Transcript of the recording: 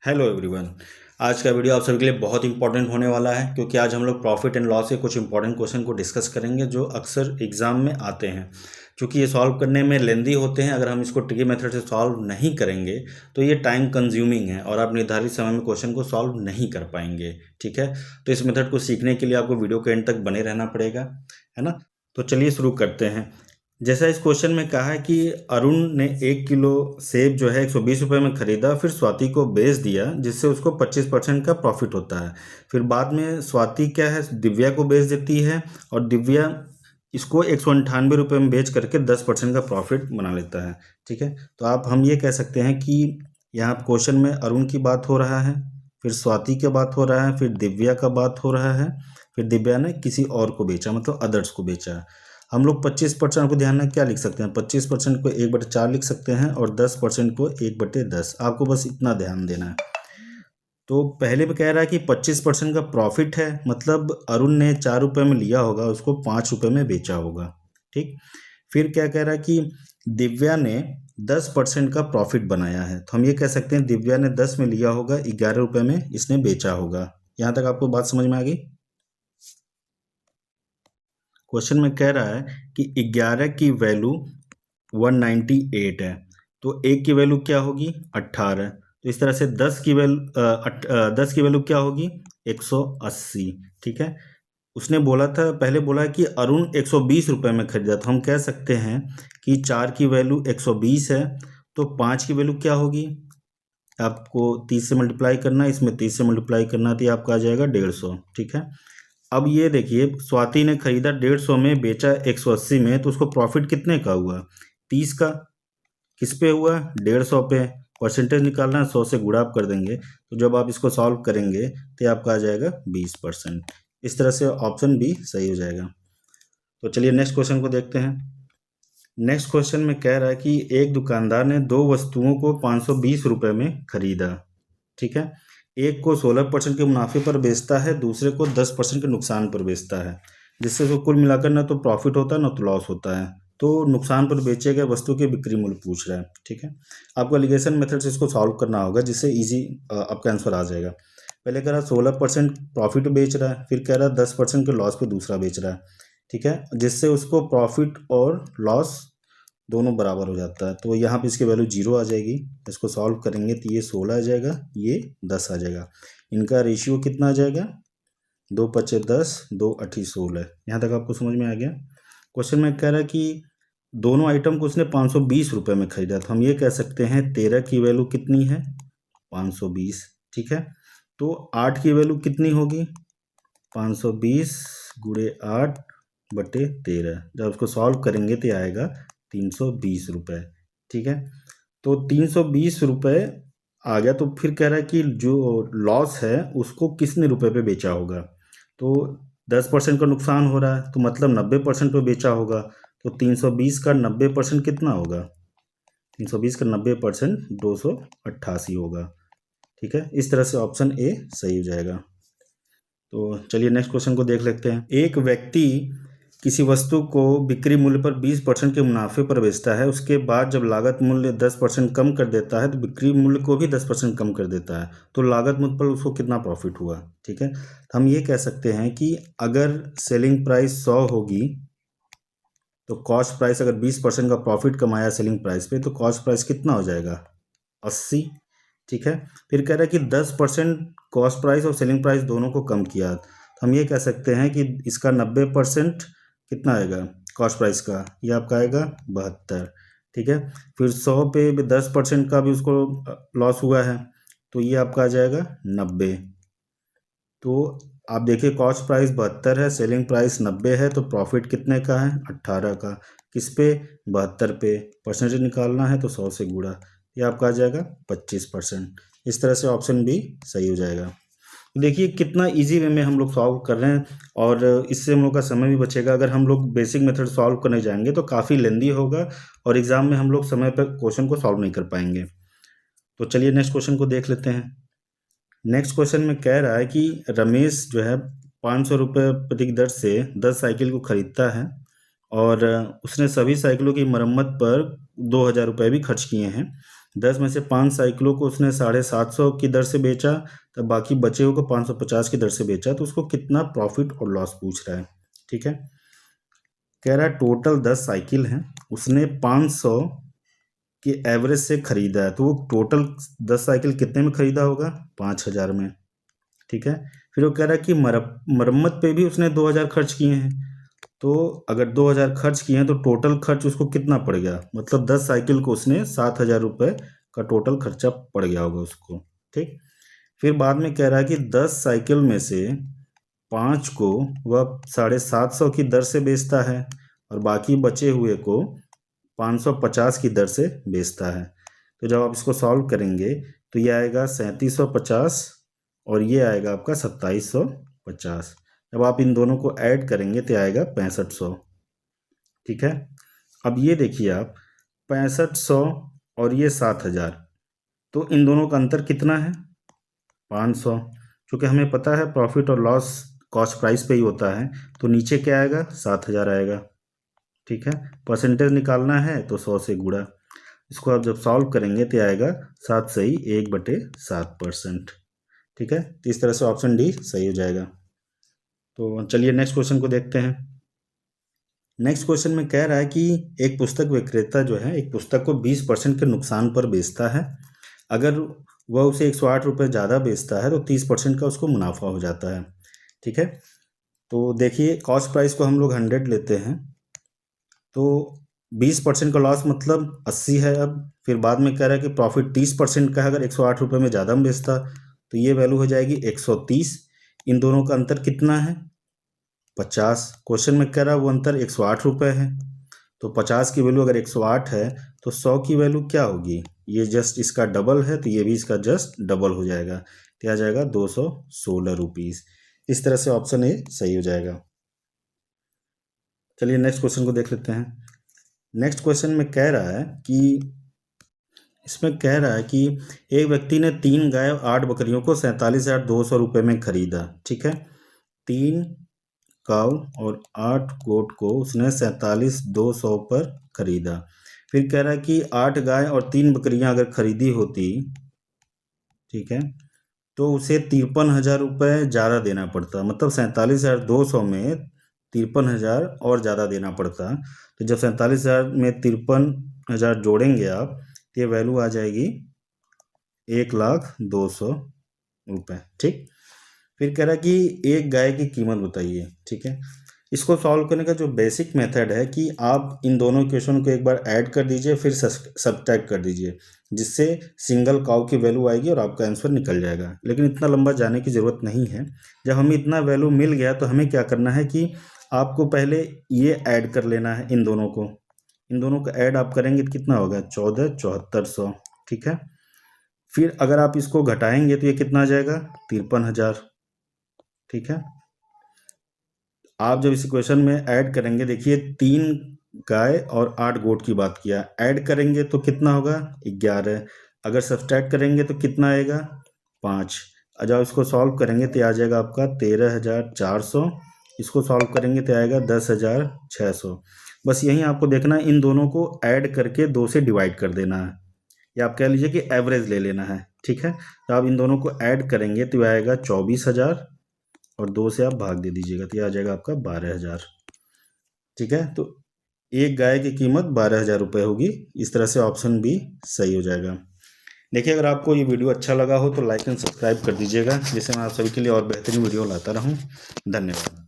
Hello everyone. आज का video आप सभी के लिए बहुत इंपॉर्टेंट होने वाला है क्योंकि आज हम लोग प्रॉफिट एंड लॉस के कुछ इंपॉर्टेंट क्वेश्चन को डिस्कस करेंगे जो अक्सर एग्जाम में आते हैं। क्योंकि ये सॉल्व करने में लेंदी होते हैं, अगर हम इसको ट्रिकी मेथड से सॉल्व नहीं करेंगे तो ये टाइम कंज्यूमिंग है और आप निर्धारित समय में क्वेश्चन को सॉल्व नहीं कर पाएंगे। ठीक है, तो इस मेथड को सीखने के लिए आपको वीडियो के एंड तक बने रहना पड़ेगा, है ना। तो चलिए शुरू करते हैं। जैसा इस क्वेश्चन में कहा है कि अरुण ने 1 किलो सेब जो है 120 रुपये में ख़रीदा, फिर स्वाति को बेच दिया जिससे उसको 25% का प्रॉफिट होता है। फिर बाद में स्वाति क्या है, दिव्या को बेच देती है और दिव्या इसको 198 रुपये में बेच करके 10% का प्रॉफिट बना लेता है। ठीक है, तो हम ये कह सकते हैं कि यहाँ क्वेश्चन में अरुण की बात हो रहा है, फिर स्वाति की बात हो रहा है, फिर दिव्या का बात हो रहा है, फिर दिव्या ने किसी और को बेचा, मतलब अदर्स को बेचा। हम लोग 25% को ध्यान में क्या लिख सकते हैं, 25% को 1/4 लिख सकते हैं और 10% को 1/10। आपको बस इतना ध्यान देना है। तो पहले में कह रहा है कि 25% का प्रॉफिट है, मतलब अरुण ने 4 रुपये में लिया होगा, उसको 5 रुपये में बेचा होगा। ठीक, फिर क्या कह रहा है कि दिव्या ने 10% का प्रॉफिट बनाया है, तो हम ये कह सकते हैं दिव्या ने 10 में लिया होगा, 11 रुपये में इसने बेचा होगा। यहाँ तक आपको बात समझ में आ गई। क्वेश्चन में कह रहा है कि 11 की वैल्यू 198 है, तो 1 की वैल्यू क्या होगी 18। तो इस तरह से 10 की वैल्यू क्या होगी 180। ठीक है, उसने बोला था, पहले बोला कि अरुण 120 रुपये में खरीदा, तो हम कह सकते हैं कि 4 की वैल्यू 120 है, तो 5 की वैल्यू क्या होगी, आपको 30 से मल्टीप्लाई करना है, इसमें 30 से मल्टीप्लाई करना है, तो ये आपका आ जाएगा 150। ठीक है, अब ये देखिए स्वाति ने खरीदा 150 में, बेचा 180 में, तो उसको प्रॉफिट कितने का हुआ 30 का। किस पे हुआ 150 पे। परसेंटेज निकालना है, 100 से गुणा आप कर देंगे, तो जब आप इसको सॉल्व करेंगे तो आपका आ जाएगा 20%। इस तरह से ऑप्शन बी सही हो जाएगा। तो चलिए नेक्स्ट क्वेश्चन को देखते हैं। नेक्स्ट क्वेश्चन में कह रहा है कि एक दुकानदार ने 2 वस्तुओं को 520 रुपये में खरीदा। ठीक है, एक को 16% के मुनाफे पर बेचता है, दूसरे को 10% के नुकसान पर बेचता है, जिससे उसको कुल मिलाकर ना तो प्रॉफिट होता है ना तो लॉस होता है। तो नुकसान पर बेचे गए वस्तु के बिक्री मूल्य पूछ रहा है। ठीक है, आपको एलिगेशन मेथड से इसको सॉल्व करना होगा, जिससे इजी आपका आंसर आ जाएगा। पहले कह रहा 16% प्रॉफिट बेच रहा है, फिर कह रहा 10% के लॉस पे दूसरा बेच रहा है। ठीक है, जिससे उसको प्रॉफिट और लॉस दोनों बराबर हो जाता है। तो यहाँ पे इसकी वैल्यू 0 आ जाएगी। इसको सॉल्व करेंगे तो ये 16 आ जाएगा, ये 10 आ जाएगा। इनका रेशियो कितना आ जाएगा 2 पचे 10, 2 अठी 16। यहाँ तक आपको समझ में आ गया। क्वेश्चन में कह रहा है कि दोनों आइटम को उसने 520 रुपये में खरीदा, तो हम ये कह सकते हैं 13 की वैल्यू कितनी है 520। ठीक है, तो 8 की वैल्यू कितनी होगी 520 गुणे 8/13। जब उसको सॉल्व करेंगे तो आएगा 320 रुपये। ठीक है, तो 320 रुपये आ गया। तो फिर कह रहा है कि जो लॉस है उसको कितने रुपए पे बेचा होगा, तो 10% का नुकसान हो रहा है, तो मतलब 90% पे बेचा होगा। तो 320 का 90% कितना होगा 320 का 90% 288 होगा। ठीक है, इस तरह से ऑप्शन ए सही हो जाएगा। तो चलिए नेक्स्ट क्वेश्चन को देख लेते हैं। एक व्यक्ति किसी वस्तु को बिक्री मूल्य पर 20% के मुनाफे पर बेचता है, उसके बाद जब लागत मूल्य 10% कम कर देता है तो बिक्री मूल्य को भी 10% कम कर देता है, तो लागत मूल्य पर उसको कितना प्रॉफिट हुआ। ठीक है, तो हम ये कह सकते हैं कि अगर सेलिंग प्राइस 100 होगी तो कॉस्ट प्राइस, अगर 20% का प्रॉफिट कमाया सेलिंग प्राइस पे, तो कॉस्ट प्राइस कितना हो जाएगा 80। ठीक है, फिर कह रहा है कि 10% कॉस्ट प्राइस और सेलिंग प्राइस दोनों को कम किया, तो हम ये कह सकते हैं कि इसका 90% कितना आएगा कॉस्ट प्राइस का, ये आपका आएगा 72। ठीक है, फिर 100 पे 10% का भी उसको लॉस हुआ है, तो ये आपका आ जाएगा 90। तो आप देखिए कॉस्ट प्राइस 72 है, सेलिंग प्राइस 90 है, तो प्रॉफिट कितने का है 18 का। किस पे 72 पे। परसेंटेज निकालना है तो 100 से गुणा, ये आपका आ जाएगा 25%। इस तरह से ऑप्शन बी सही हो जाएगा। देखिए कितना इजी वे में हम लोग सॉल्व कर रहे हैं और इससे हम लोग का समय भी बचेगा। अगर हम लोग बेसिक मेथड सॉल्व करने जाएंगे तो काफ़ी लेंदी होगा और एग्ज़ाम में हम लोग समय पर क्वेश्चन को सॉल्व नहीं कर पाएंगे। तो चलिए नेक्स्ट क्वेश्चन को देख लेते हैं। नेक्स्ट क्वेश्चन में कह रहा है कि रमेश जो है 500 रुपये प्रति दर से 10 साइकिल को खरीदता है और उसने सभी साइकिलों की मरम्मत पर 2000 रुपये भी खर्च किए हैं। 10 में से 5 साइकिलों को उसने 750 की दर से बेचा, तब बाकी बचे हुए को 550 की दर से बेचा, तो उसको कितना प्रॉफिट और लॉस पूछ रहा है। ठीक है, कह रहा है टोटल 10 साइकिल हैं, उसने 500 के एवरेज से खरीदा है, तो वो टोटल 10 साइकिल कितने में खरीदा होगा? 5000 में। ठीक है, फिर वो कह रहा है कि मरम्मत पे भी उसने 2000 खर्च किए हैं, तो अगर 2000 खर्च किए हैं तो टोटल खर्च उसको कितना पड़ गया? मतलब 10 साइकिल को उसने 7000 रुपये का टोटल खर्चा पड़ गया होगा उसको। ठीक, फिर बाद में कह रहा है कि 10 साइकिल में से 5 को वह 750 की दर से बेचता है और बाकी बचे हुए को 550 की दर से बेचता है। तो जब आप इसको सॉल्व करेंगे तो ये आएगा 3750 और ये आएगा आपका 2750। जब आप इन दोनों को ऐड करेंगे तो आएगा 6500। ठीक है, अब ये देखिए आप 6500 और ये 7000, तो इन दोनों का अंतर कितना है? 500। क्योंकि हमें पता है प्रॉफिट और लॉस कॉस्ट प्राइस पे ही होता है, तो नीचे क्या आएगा? 7000 आएगा। ठीक है, परसेंटेज निकालना है तो 100 से गुणा, इसको आप जब सॉल्व करेंगे तो आएगा 7 सही 1/7%। ठीक है, तो इस तरह से ऑप्शन डी सही हो जाएगा। तो चलिए नेक्स्ट क्वेश्चन को देखते हैं। नेक्स्ट क्वेश्चन में कह रहा है कि एक पुस्तक विक्रेता जो है एक पुस्तक को 20% के नुकसान पर बेचता है। अगर वह उसे 108 रुपये ज़्यादा बेचता है तो 30% का उसको मुनाफा हो जाता है। ठीक है, तो देखिए कॉस्ट प्राइस को हम लोग 100 लेते हैं, तो 20% का लॉस मतलब 80 है। अब फिर बाद में कह रहा है कि प्रॉफिट 30% का है, अगर 108 रुपये में ज़्यादा में बेचता तो ये वैल्यू हो जाएगी 130। इन दोनों का अंतर कितना है? 50। क्वेश्चन में कह रहा है वो अंतर 108 रुपये है, तो 50 की वैल्यू अगर 108 है तो 100 की वैल्यू क्या होगी? ये जस्ट इसका डबल है, तो ये भी इसका जस्ट डबल हो जाएगा, तो आ जाएगा 216 रुपीज़। इस तरह से ऑप्शन ए सही हो जाएगा। चलिए नेक्स्ट क्वेश्चन को देख लेते हैं। नेक्स्ट क्वेश्चन में कह रहा है कि इसमें कह रहा है कि एक व्यक्ति ने 3 गाय और 8 बकरियों को 47,200 रुपये में खरीदा। ठीक है, 3 काऊ और 8 गोट को उसने 47,200 पर खरीदा। फिर कह रहा है कि 8 गाय और 3 बकरियां अगर खरीदी होती, ठीक है, तो उसे 53,000 रुपये ज़्यादा देना पड़ता, मतलब 47,200 में 53,000 और ज़्यादा देना पड़ता। तो जब 47,000 में 53,000 जोड़ेंगे आप तो ये वैल्यू आ जाएगी 1,02,000 रुपये। ठीक, फिर कह रहा है कि एक गाय की कीमत बताइए। ठीक है, इसको सॉल्व करने का जो बेसिक मेथड है कि आप इन दोनों इक्वेशन को एक बार ऐड कर दीजिए फिर सब्ट्रैक्ट कर दीजिए, जिससे सिंगल काउ की वैल्यू आएगी और आपका आंसर निकल जाएगा। लेकिन इतना लंबा जाने की ज़रूरत नहीं है। जब हमें इतना वैल्यू मिल गया तो हमें क्या करना है कि आपको पहले ये ऐड कर लेना है इन दोनों को। इन दोनों का ऐड आप करेंगे तो कितना होगा? 14,7400। ठीक है, फिर अगर आप इसको घटाएंगे तो ये कितना आ जाएगा? 53,000। ठीक है, आप जब इस इक्वेशन में ऐड करेंगे, देखिए 3 गाय और 8 गोट की बात किया, ऐड करेंगे तो कितना होगा? 11। अगर सब्सट्रैक्ट करेंगे तो कितना आएगा? 5। जब इसको सॉल्व करेंगे तो आ जाएगा आपका 13,400। इसको सॉल्व करेंगे तो आएगा 10,600। बस यही आपको देखना है, इन दोनों को ऐड करके 2 से डिवाइड कर देना है, या आप कह लीजिए कि एवरेज ले लेना है। ठीक है, तो आप इन दोनों को ऐड करेंगे तो आएगा 24,000 और 2 से आप भाग दे दीजिएगा तो ये आ जाएगा आपका 12,000। ठीक है, तो एक गाय की कीमत 12,000 रुपये होगी। इस तरह से ऑप्शन बी सही हो जाएगा। देखिए अगर आपको ये वीडियो अच्छा लगा हो तो लाइक एंड सब्सक्राइब कर दीजिएगा, जिससे मैं आप सभी के लिए और बेहतरीन वीडियो लाता रहूं। धन्यवाद।